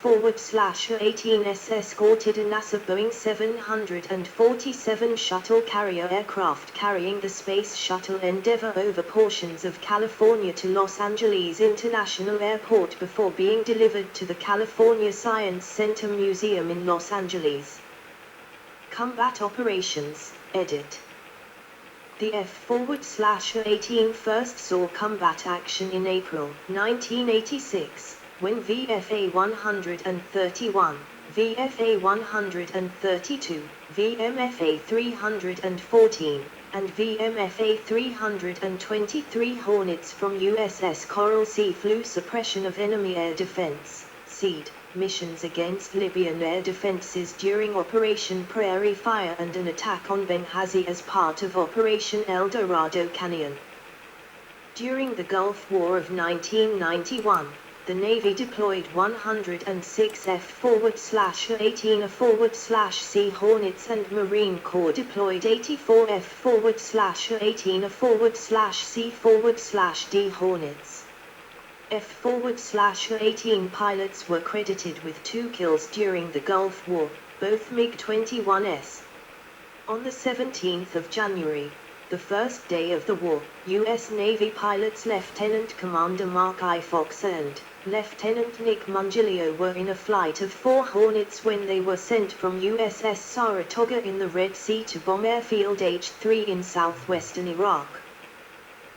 F-A-18S escorted a NASA Boeing 747 shuttle carrier aircraft carrying the Space Shuttle Endeavour over portions of California to Los Angeles International Airport before being delivered to the California Science Center Museum in Los Angeles. Combat Operations, Edit. The F-A-18 first saw combat action in April 1986. When VFA-131, VFA-132, VMFA-314, and VMFA-323 Hornets from USS Coral Sea flew suppression of enemy air defense, SEAD, missions against Libyan air defenses during Operation Prairie Fire and an attack on Benghazi as part of Operation El Dorado Canyon. During the Gulf War of 1991, the Navy deployed 106 F-A-18A/C Hornets and Marine Corps deployed 84 F-A-18C/D Hornets. F-A-18 pilots were credited with 2 kills during the Gulf War, both MiG-21s. On the 17th of January, the first day of the war, U.S. Navy pilots Lieutenant Commander Mark I. Fox and Lieutenant Nick Mungilio were in a flight of 4 Hornets when they were sent from USS Saratoga in the Red Sea to bomb Airfield H-3 in southwestern Iraq.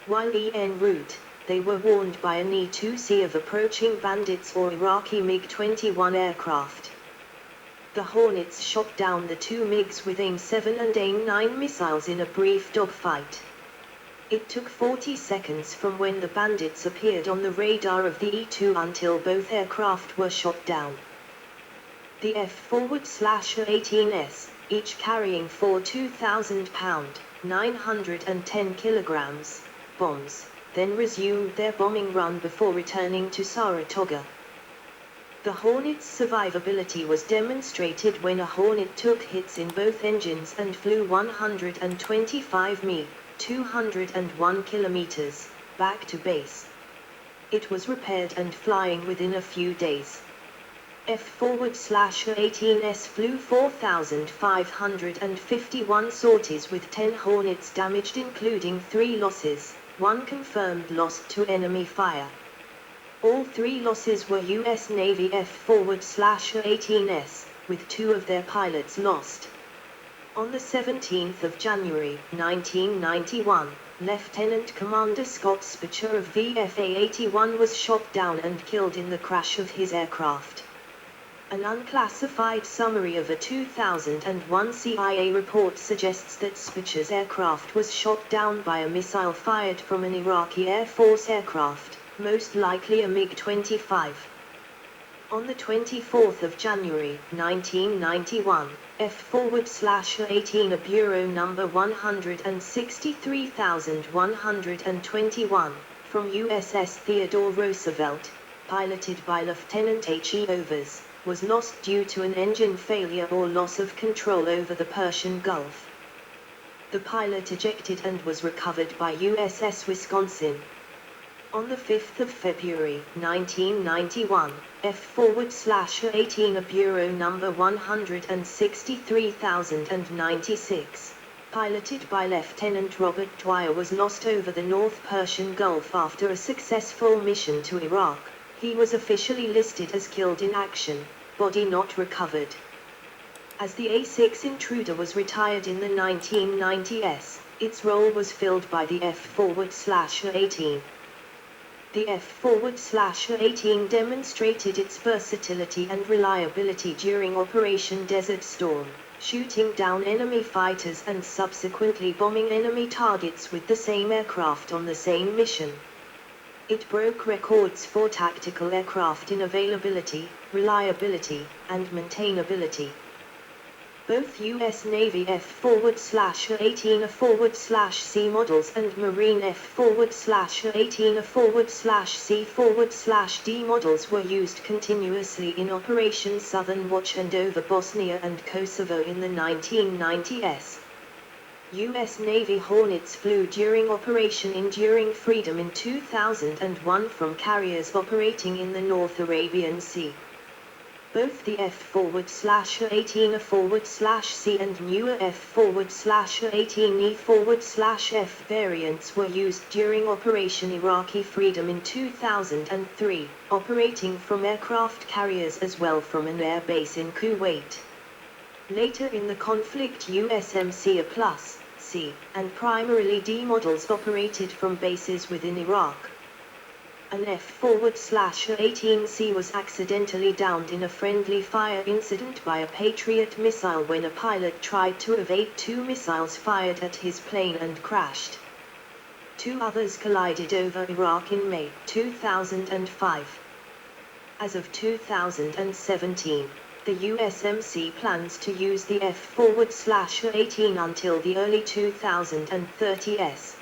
While en route, they were warned by an E-2C of approaching bandits or Iraqi MiG-21 aircraft. The Hornets shot down the 2 MiGs with AIM-7 and AIM-9 missiles in a brief dogfight. It took 40 seconds from when the bandits appeared on the radar of the E-2 until both aircraft were shot down. The F-A-18s, each carrying 4 2,000-pound, 910 kilograms, bombs, then resumed their bombing run before returning to Saratoga. The Hornet's survivability was demonstrated when a Hornet took hits in both engines and flew 125 mi, 201 kilometers, back to base. It was repaired and flying within a few days. F-A-18s flew 4,551 sorties with 10 Hornets damaged including 3 losses, 1 confirmed lost to enemy fire. All 3 losses were U.S. Navy F-A-18s, with 2 of their pilots lost. On the 17th of January, 1991, Lieutenant Commander Scott Spitzer of VFA-81 was shot down and killed in the crash of his aircraft. An unclassified summary of a 2001 CIA report suggests that Spitzer's aircraft was shot down by a missile fired from an Iraqi Air Force aircraft, most likely a MiG-25. On the 24th of January, 1991, F-A-18 Bureau number 163,121, from USS Theodore Roosevelt, piloted by Lieutenant H.E. Overs, was lost due to an engine failure or loss of control over the Persian Gulf. The pilot ejected and was recovered by USS Wisconsin. On the 5th of February, 1991, F-A-18 Bureau number 163,096, piloted by Lieutenant Robert Dwyer, was lost over the North Persian Gulf after a successful mission to Iraq. He was officially listed as killed in action, body not recovered. As the A-6 Intruder was retired in the 1990s, its role was filled by the F-A-18. The F-A-18 demonstrated its versatility and reliability during Operation Desert Storm, shooting down enemy fighters and subsequently bombing enemy targets with the same aircraft on the same mission. It broke records for tactical aircraft in availability, reliability, and maintainability. Both U.S. Navy F-A-18A/C models and Marine F-A-18A/C/D models were used continuously in Operation Southern Watch and over Bosnia and Kosovo in the 1990s. U.S. Navy Hornets flew during Operation Enduring Freedom in 2001 from carriers operating in the North Arabian Sea. Both the F-18A/C and newer F-18E/F variants were used during Operation Iraqi Freedom in 2003, operating from aircraft carriers as well from an air base in Kuwait. Later in the conflict, USMC-A+C and primarily D models operated from bases within Iraq. An F-18C was accidentally downed in a friendly fire incident by a Patriot missile when a pilot tried to evade two missiles fired at his plane and crashed. Two others collided over Iraq in May 2005. As of 2017, the USMC plans to use the F-18 until the early 2030s.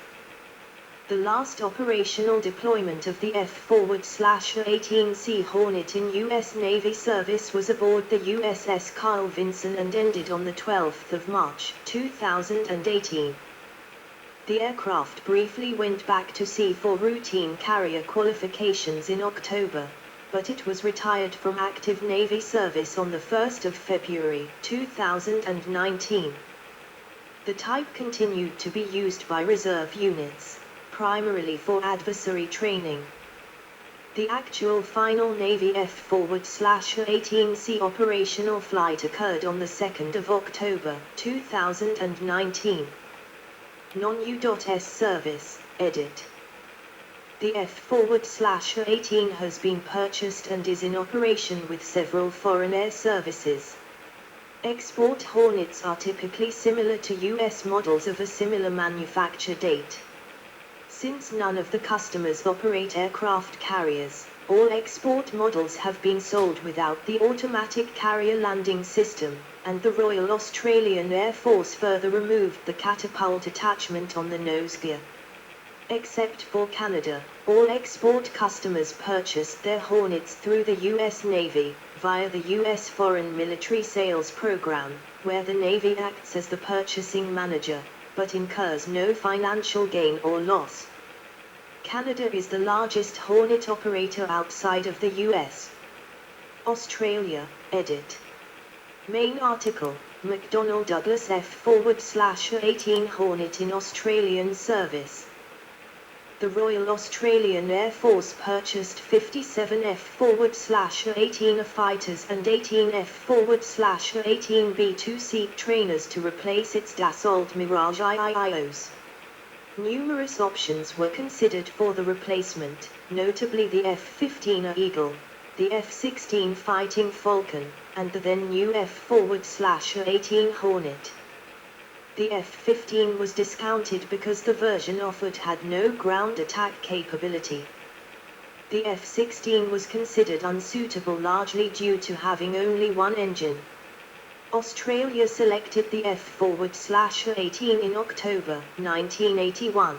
The last operational deployment of the F-18C Hornet in U.S. Navy service was aboard the USS Carl Vinson and ended on the 12th of March 2018. The aircraft briefly went back to sea for routine carrier qualifications in October, but it was retired from active Navy service on the 1st of February 2019. The type continued to be used by reserve units, primarily for adversary training. The actual final Navy F-18C operational flight occurred on the 2nd of October 2019. Non-U.S. service, edit. The F-18 has been purchased and is in operation with several foreign air services. Export Hornets are typically similar to U.S. models of a similar manufacture date. Since none of the customers operate aircraft carriers, all export models have been sold without the automatic carrier landing system, and the Royal Australian Air Force further removed the catapult attachment on the nose gear. Except for Canada, all export customers purchased their Hornets through the U.S. Navy, via the U.S. Foreign Military Sales Program, where the Navy acts as the purchasing manager, but incurs no financial gain or loss. Canada is the largest Hornet operator outside of the U.S. Australia, edit. Main article, McDonnell Douglas F-18 Hornet in Australian service. The Royal Australian Air Force purchased 57 F-18A fighters and 18 F-18B two-seat trainers to replace its Dassault Mirage IIOs. Numerous options were considered for the replacement, notably the F-15A Eagle, the F-16 Fighting Falcon, and the then new F-18 Hornet. The F-15 was discounted because the version offered had no ground attack capability. The F-16 was considered unsuitable largely due to having only one engine. Australia selected the F-18 in October 1981.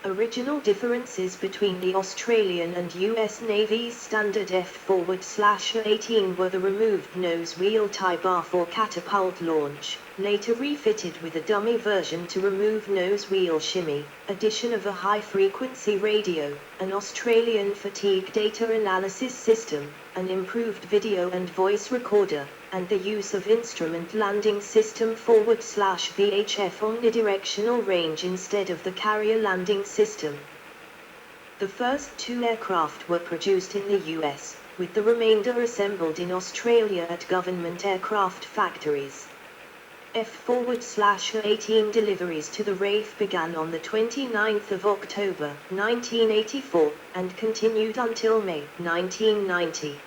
Original differences between the Australian and US Navy's standard F-18 were the removed nose wheel tie bar for catapult launch, later refitted with a dummy version to remove nose wheel shimmy, addition of a high-frequency radio, an Australian fatigue data analysis system, an improved video and voice recorder, and the use of instrument landing system /VHF omnidirectional range instead of the carrier landing system. The first two aircraft were produced in the US, with the remainder assembled in Australia at government aircraft factories. F-18 deliveries to the RAF began on the 29th of October 1984, and continued until May 1990.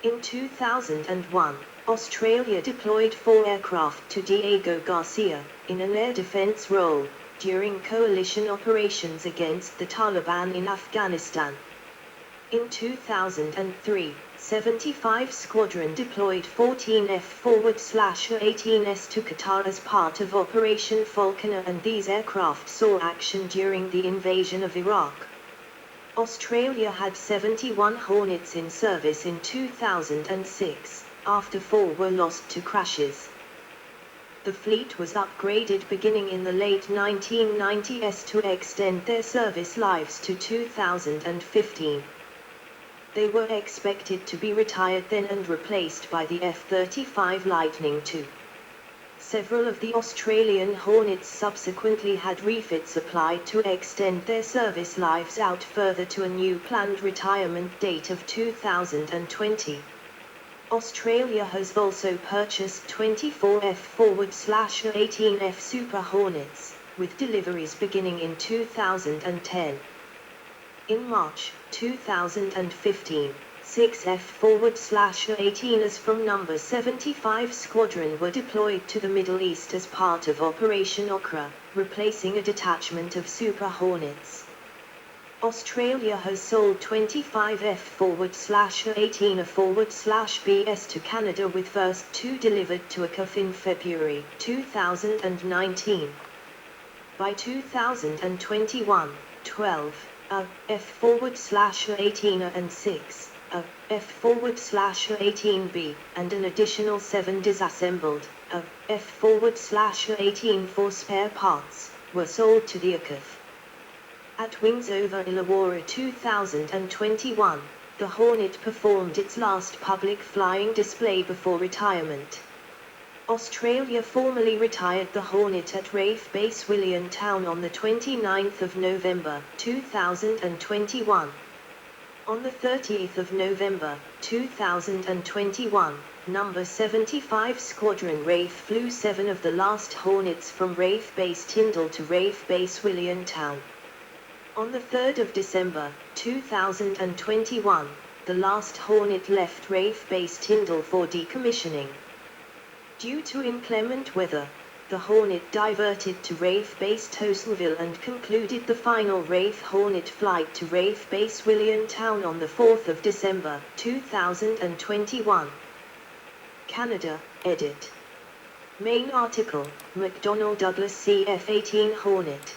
In 2001, Australia deployed 4 aircraft to Diego Garcia, in an air defense role, during coalition operations against the Taliban in Afghanistan. In 2003, 75 Squadron deployed 14 F-18s to Qatar as part of Operation Falconer, and these aircraft saw action during the invasion of Iraq. Australia had 71 Hornets in service in 2006, after 4 were lost to crashes. The fleet was upgraded beginning in the late 1990s to extend their service lives to 2015. They were expected to be retired then and replaced by the F-35 Lightning II. Several of the Australian Hornets subsequently had refits applied to extend their service lives out further to a new planned retirement date of 2020. Australia has also purchased 24 F-A-18F Super Hornets, with deliveries beginning in 2010. In March 2015, 6 F-A-18s from No. 75 Squadron were deployed to the Middle East as part of Operation Okra, replacing a detachment of Super Hornets. Australia has sold 25 F-A-18A/BS to Canada, with first 2 delivered to ACAF in February 2019. By 2021, 12 F-A-18A and 6 F-A-18B, and an additional 7 disassembled F-A-18 for spare parts, were sold to the ACAF. At Wings over Illawarra 2021, the Hornet performed its last public flying display before retirement. Australia formally retired the Hornet at RAF Base Williamtown on the 29th of November 2021. On the 30th of November 2021, No. 75 Squadron RAF flew 7 of the last Hornets from RAF Base Tyndall to RAF Base Williamtown. On the 3rd of December 2021, the last Hornet left RAF Base Tyndall for decommissioning. Due to inclement weather, the Hornet diverted to RAF Base Towsonville and concluded the final RAF Hornet flight to RAF Base Williamtown on the 4th of December 2021. Canada, edit. Main article, McDonnell Douglas CF-18 Hornet.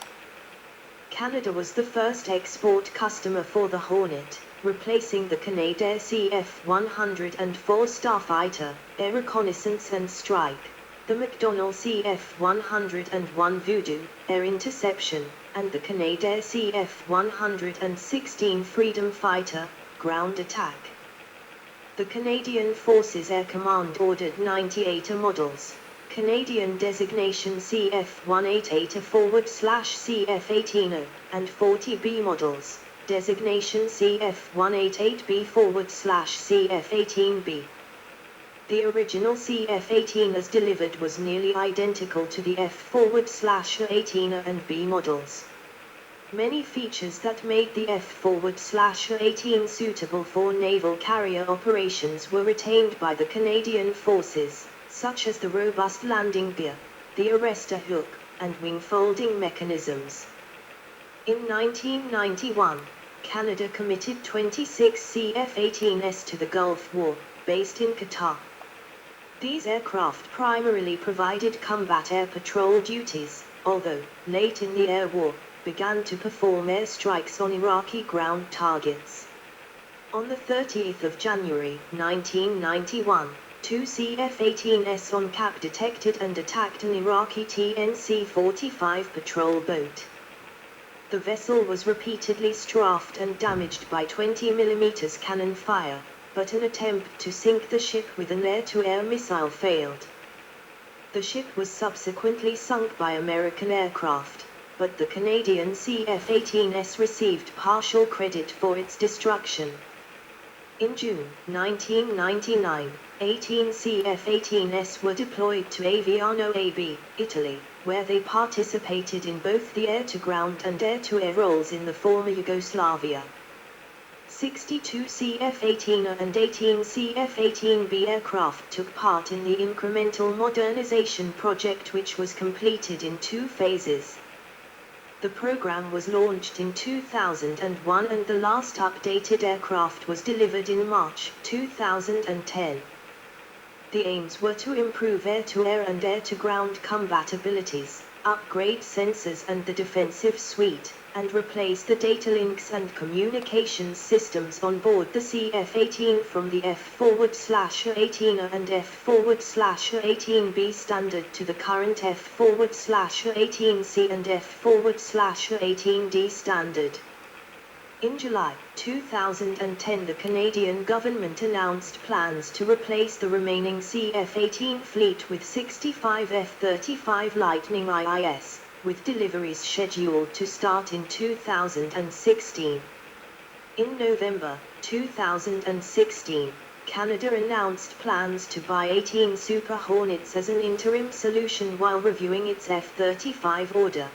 Canada was the first export customer for the Hornet, replacing the Canadair CF-104 Starfighter, Air Reconnaissance and Strike, the McDonnell CF-101 Voodoo, Air Interception, and the Canadair CF-116 Freedom Fighter, Ground Attack. The Canadian Forces Air Command ordered 98 models. Canadian designation CF-188A/CF-18A, and 40 B models, designation CF-188B/CF-18B. The original CF-18 as delivered was nearly identical to the F-18A and B models. Many features that made the F-18 suitable for naval carrier operations were retained by the Canadian Forces, such as the robust landing gear, the arrestor hook, and wing folding mechanisms. In 1991, Canada committed 26 CF-18s to the Gulf War, based in Qatar. These aircraft primarily provided combat air patrol duties, although, late in the air war, began to perform airstrikes on Iraqi ground targets. On the 30th of January 1991, 2 CF-18s on cap detected and attacked an Iraqi TNC-45 patrol boat. The vessel was repeatedly strafed and damaged by 20mm cannon fire, but an attempt to sink the ship with an air-to-air missile failed. The ship was subsequently sunk by American aircraft, but the Canadian CF-18s received partial credit for its destruction. In June 1999, 18 CF-18s were deployed to Aviano AB, Italy, where they participated in both the air-to-ground and air-to-air roles in the former Yugoslavia. 62 CF-18A and 18 CF-18B aircraft took part in the incremental modernization project, which was completed in 2 phases. The program was launched in 2001 and the last updated aircraft was delivered in March 2010. The aims were to improve air-to-air and air-to-ground combat abilities, upgrade sensors and the defensive suite, and replace the data links and communications systems on board the CF-18 from the F-18A and F-18B standard to the current F-18C and F-18D standard. In July 2010, the Canadian government announced plans to replace the remaining F-A-18 fleet with 65 F-35 Lightning IIS, with deliveries scheduled to start in 2016. In November 2016, Canada announced plans to buy 18 Super Hornets as an interim solution while reviewing its F-35 order.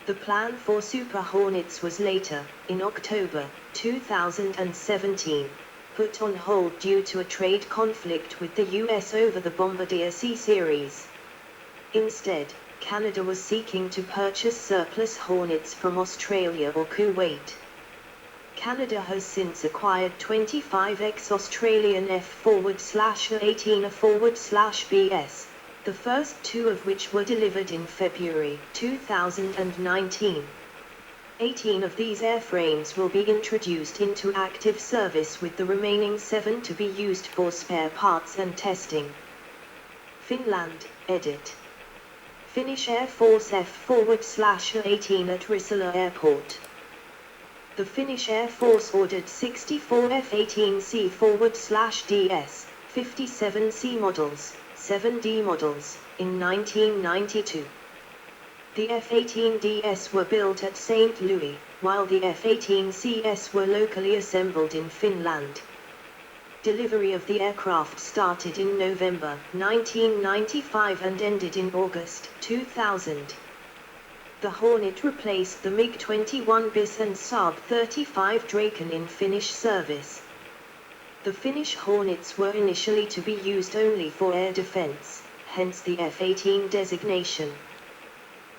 The plan for Super Hornets was later, in October 2017, put on hold due to a trade conflict with the US over the Bombardier C series. Instead, Canada was seeking to purchase surplus Hornets from Australia or Kuwait. Canada has since acquired 25 ex-Australian F/A-18A/BS, the first two of which were delivered in February 2019. 18 of these airframes will be introduced into active service, with the remaining 7 to be used for spare parts and testing. Finland, edit. Finnish Air Force F/A-18 at Risala Airport. The Finnish Air Force ordered 64 F-18C/DS, 57 C models, 7 D models, in 1992. The F-18DS were built at St. Louis, while the F-18CS were locally assembled in Finland. Delivery of the aircraft started in November 1995 and ended in August 2000. The Hornet replaced the MiG-21 bis and Saab 35 Draken in Finnish service. The Finnish Hornets were initially to be used only for air defense, hence the F-18 designation.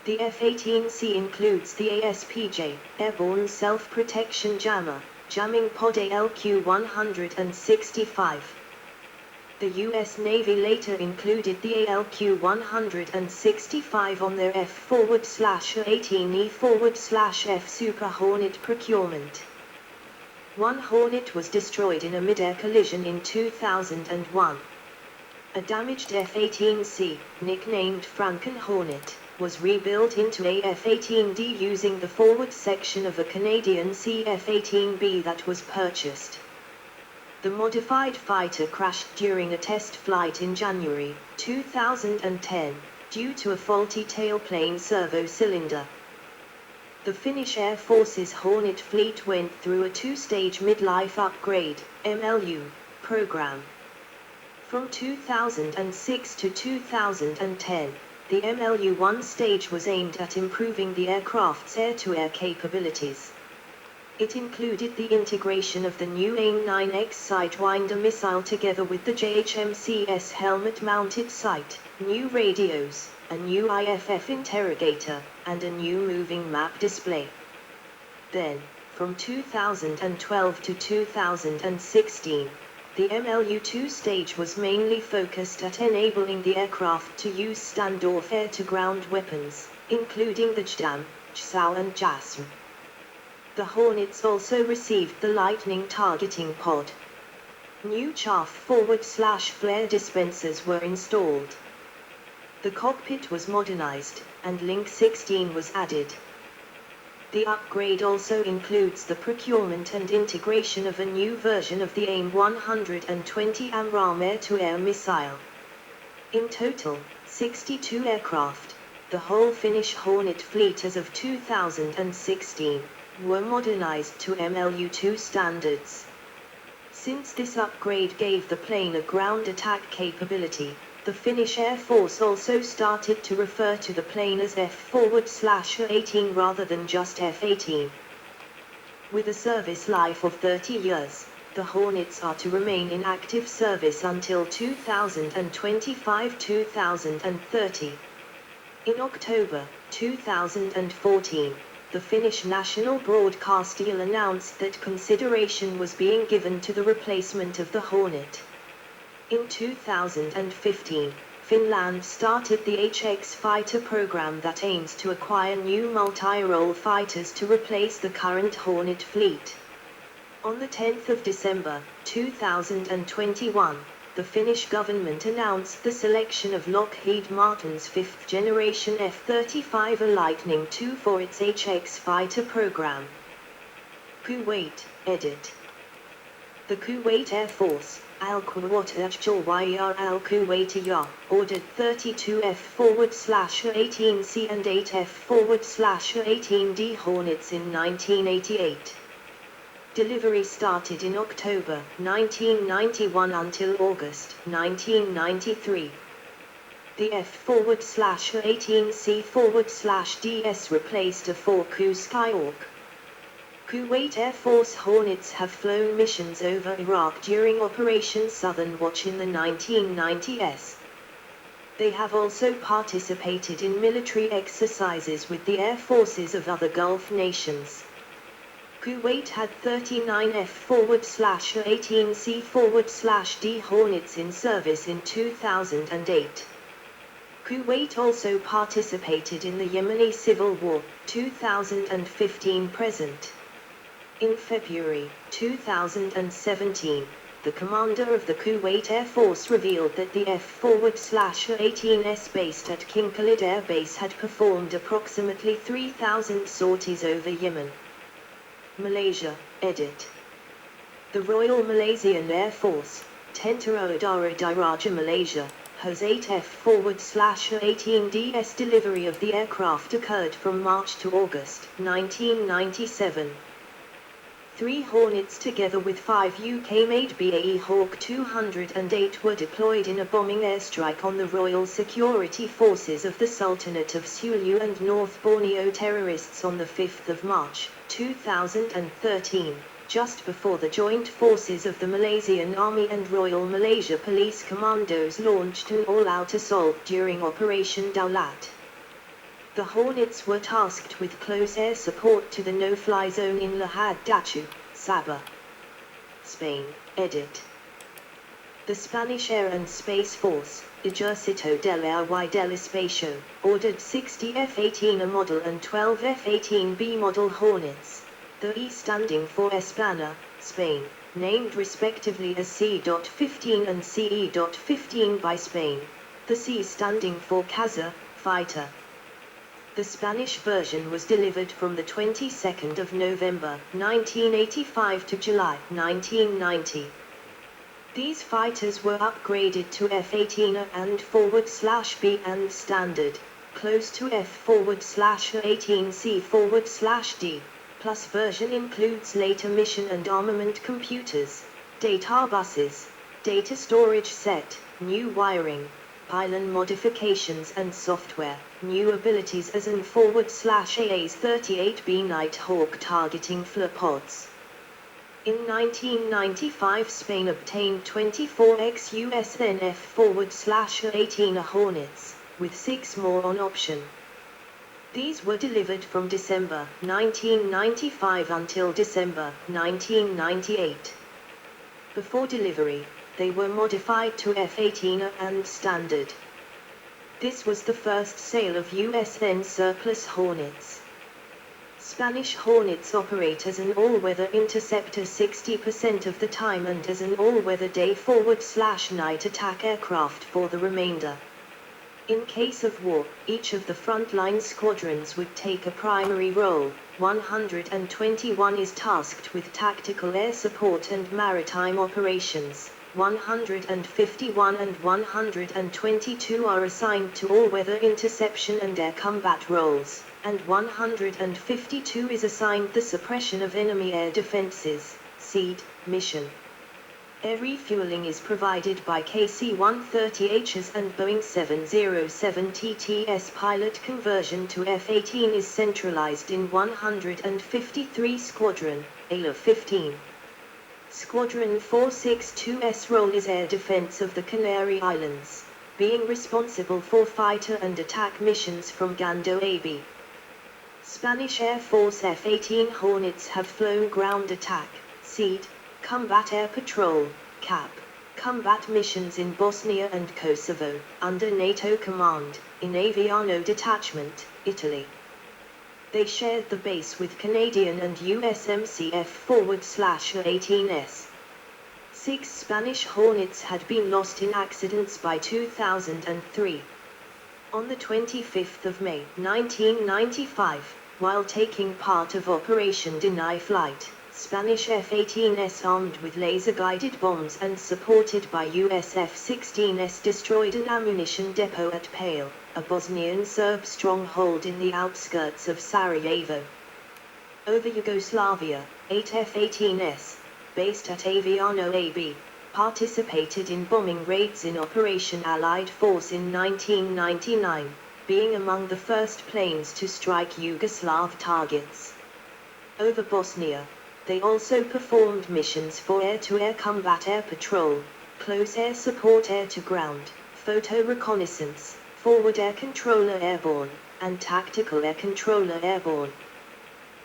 The F-18C includes the ASPJ, Airborne Self-Protection Jammer, jamming pod ALQ-165. The U.S. Navy later included the ALQ-165 on their F/A-18E/F Super Hornet procurement. One Hornet was destroyed in a mid-air collision in 2001. A damaged F-18C, nicknamed Franken Hornet, was rebuilt into a F-18D using the forward section of a Canadian CF-18B that was purchased. The modified fighter crashed during a test flight in January 2010, due to a faulty tailplane servo cylinder. The Finnish Air Force's Hornet fleet went through a two-stage midlife upgrade, MLU, program. From 2006 to 2010, the MLU-1 stage was aimed at improving the aircraft's air-to-air capabilities. It included the integration of the new AIM-9X Sidewinder missile together with the JHMCS helmet-mounted sight, new radios, a new IFF interrogator, and a new moving map display. Then, from 2012 to 2016, the MLU-2 stage was mainly focused at enabling the aircraft to use standoff air-to-ground weapons, including the JDAM, JSOW and JASM. The Hornets also received the Lightning targeting pod. New chaff forward/flare dispensers were installed. The cockpit was modernized, and Link 16 was added. The upgrade also includes the procurement and integration of a new version of the AIM-120 AMRAAM air-to-air missile. In total, 62 aircraft, the whole Finnish Hornet fleet as of 2016, were modernized to MLU-2 standards. Since this upgrade gave the plane a ground attack capability, the Finnish Air Force also started to refer to the plane as F/A-18 rather than just F-18. With a service life of 30 years, the Hornets are to remain in active service until 2025-2030. In October 2014, the Finnish national broadcast deal announced that consideration was being given to the replacement of the Hornet. In 2015, Finland started the HX fighter program that aims to acquire new multi-role fighters to replace the current Hornet fleet. On the 10th of December 2021, the Finnish government announced the selection of Lockheed Martin's fifth-generation F-35A Lightning II for its HX fighter program. Kuwait, edit. The Kuwait Air Force, Al-Quwat Al-Jawiyah Al-Kuwaitiyah, ordered 32 F-18C and 8 F-18D Hornets in 1988. Delivery started in October 1991 until August 1993. The F-18C/DS replaced a 4Ku Skyhawk. Kuwait Air Force Hornets have flown missions over Iraq during Operation Southern Watch in the 1990s. They have also participated in military exercises with the air forces of other Gulf nations. Kuwait had 39 F-18C/D Hornets in service in 2008. Kuwait also participated in the Yemeni Civil War, 2015-present. In February 2017, the commander of the Kuwait Air Force revealed that the F-18S based at King Khalid Air Base had performed approximately 3,000 sorties over Yemen. Malaysia, edit. The Royal Malaysian Air Force, Tentara Udara Diraja Malaysia, has 8 F-18DS. Delivery of the aircraft occurred from March to August 1997. 3 Hornets together with 5 UK-made BAE Hawk 208 were deployed in a bombing airstrike on the Royal Security Forces of the Sultanate of Sulu and North Borneo terrorists on the 5th of March, 2013, just before the joint forces of the Malaysian Army and Royal Malaysia Police Commandos launched an all-out assault during Operation Daulat. The Hornets were tasked with close air support to the no-fly zone in Lahad Dachu, Sabah, Spain, edit. The Spanish Air and Space Force, Ejército del Aire y del Espacio, ordered 60 F-18A model and 12 F-18B model Hornets, the E standing for España, Spain, named respectively as C.15 and CE.15 by Spain, the C standing for Caza, fighter. The Spanish version was delivered from the 22nd of November 1985 to July 1990. These fighters were upgraded to F-18A and /B and standard, close to F-18C/D, plus version includes later mission and armament computers, data buses, data storage set, new wiring, pylon modifications and software, new abilities as an /AAs-38B Nighthawk targeting flopods. In 1995 Spain obtained 24 ex-US then F-18A Hornets, with 6 more on option. These were delivered from December 1995 until December 1998. Before delivery, they were modified to F-18A and standard. This was the first sale of US then surplus Hornets. Spanish Hornets operate as an all-weather interceptor 60% of the time and as an all-weather day/night attack aircraft for the remainder. In case of war, each of the frontline squadrons would take a primary role. 121 is tasked with tactical air support and maritime operations. 151 and 122 are assigned to all-weather interception and air combat roles, and 152 is assigned the suppression of enemy air defenses, SEAD, mission. Air refueling is provided by KC-130Hs and Boeing 707 TTS. Pilot conversion to F-18 is centralized in 153 Squadron, ALA-15. Squadron 462's role is air defense of the Canary Islands, being responsible for fighter and attack missions from Gando AB. Spanish Air Force F-18 Hornets have flown ground attack, SEAD, combat air patrol, CAP, combat missions in Bosnia and Kosovo, under NATO command, in Aviano Detachment, Italy. They shared the base with Canadian and USMC F-18S. 6 Spanish Hornets had been lost in accidents by 2003. On the 25th of May 1995, while taking part of Operation Deny Flight, Spanish F-18s armed with laser-guided bombs and supported by US F-16s destroyed an ammunition depot at Pale, a Bosnian Serb stronghold in the outskirts of Sarajevo. Over Yugoslavia, 8 F-18s, based at Aviano AB, participated in bombing raids in Operation Allied Force in 1999, being among the first planes to strike Yugoslav targets. Over Bosnia, they also performed missions for air-to-air combat air patrol, close air support air-to-ground, photo reconnaissance, forward air controller airborne, and tactical air controller airborne.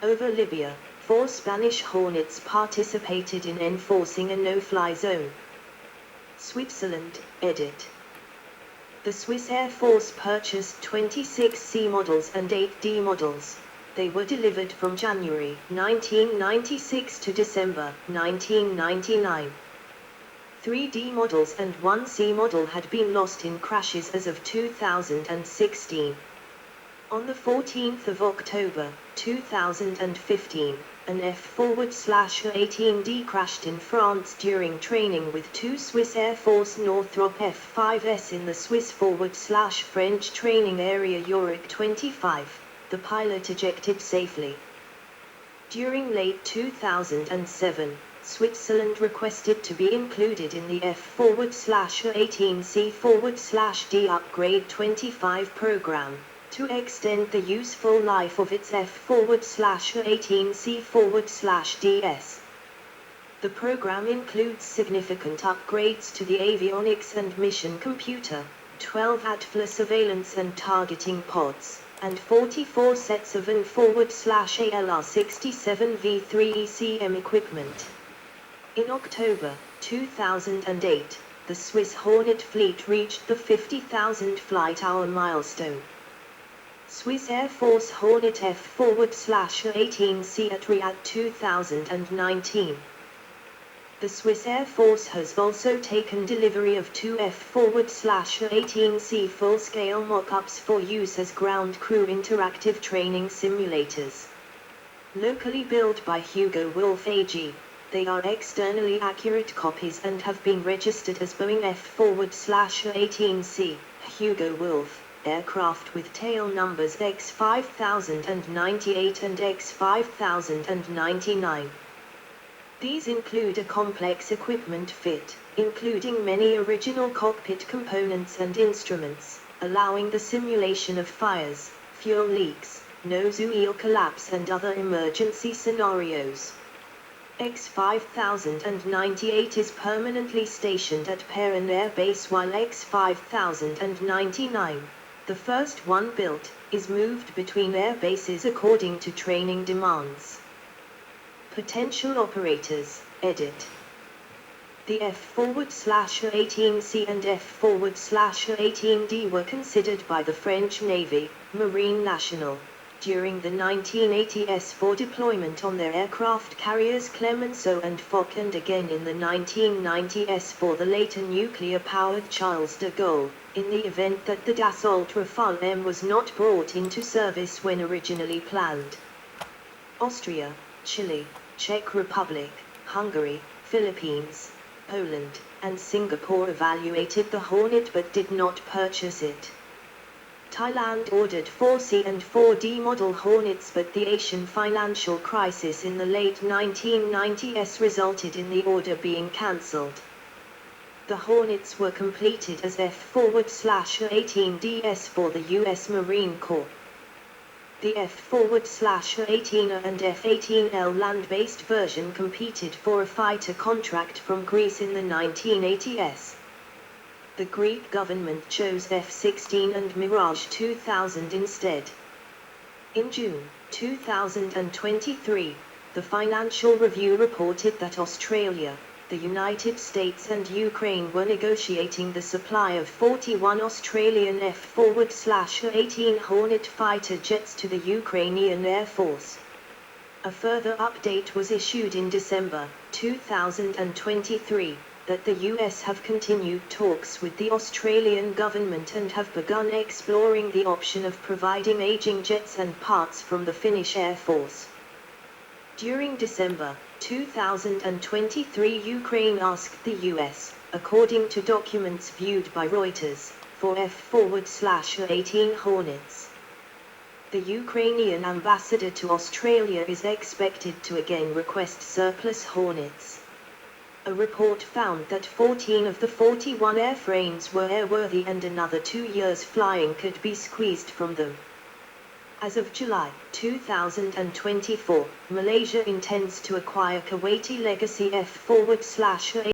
Over Libya, 4 Spanish Hornets participated in enforcing a no-fly zone. Switzerland, edit. The Swiss Air Force purchased 26 C models and 8 D models. They were delivered from January 1996 to December 1999. 3 D models and 1 C model had been lost in crashes as of 2016. On the 14th of October 2015, an F-A-18D crashed in France during training with 2 Swiss Air Force Northrop F-5s in the Swiss/French training area Yorick 25. The pilot ejected safely. During late 2007, Switzerland requested to be included in the F-18C/D Upgrade 25 program, to extend the useful life of its F-18C/DS. The program includes significant upgrades to the avionics and mission computer, 12 ATFLA surveillance and targeting pods, and 44 sets of AN/ALR-67 V3 ECM equipment. In October 2008, the Swiss Hornet fleet reached the 50,000 flight-hour milestone. Swiss Air Force Hornet F-18C at Riyadh 2019. The Swiss Air Force has also taken delivery of 2 F-18C full-scale mock-ups for use as ground crew interactive training simulators. Locally built by Hugo Wolf AG, they are externally accurate copies and have been registered as Boeing F-18C, Hugo Wolf, aircraft with tail numbers X5098 and X5099. These include a complex equipment fit, including many original cockpit components and instruments, allowing the simulation of fires, fuel leaks, nose wheel collapse and other emergency scenarios. X5098 is permanently stationed at Perrin Air Base while X5099, the first one built, is moved between air bases according to training demands. Potential operators, edit. The F-18C and F-18D were considered by the French Navy, Marine Nationale, during the 1980s for deployment on their aircraft carriers Clemenceau and Foch and again in the 1990s for the later nuclear-powered Charles de Gaulle, in the event that the Dassault Rafale M was not brought into service when originally planned. Austria, Chile, Czech Republic, Hungary, Philippines, Poland, and Singapore evaluated the Hornet but did not purchase it. Thailand ordered 4 C and 4 D model Hornets but the Asian financial crisis in the late 1990s resulted in the order being cancelled. The Hornets were completed as F-18DS for the U.S. Marine Corps. The F-18A and F-18L land-based version competed for a fighter contract from Greece in the 1980s. The Greek government chose F-16 and Mirage 2000 instead. In June 2023, the Financial Review reported that Australia, the United States and Ukraine were negotiating the supply of 41 Australian F-18 Hornet fighter jets to the Ukrainian Air Force. A further update was issued in December 2023, that the US have continued talks with the Australian government and have begun exploring the option of providing aging jets and parts from the Finnish Air Force. During December 2023, Ukraine asked the US, according to documents viewed by Reuters, for F-A-18 Hornets. The Ukrainian ambassador to Australia is expected to again request surplus Hornets. A report found that 14 of the 41 airframes were airworthy and another 2 years flying could be squeezed from them. As of July 2024, Malaysia intends to acquire Kuwaiti legacy F-A-18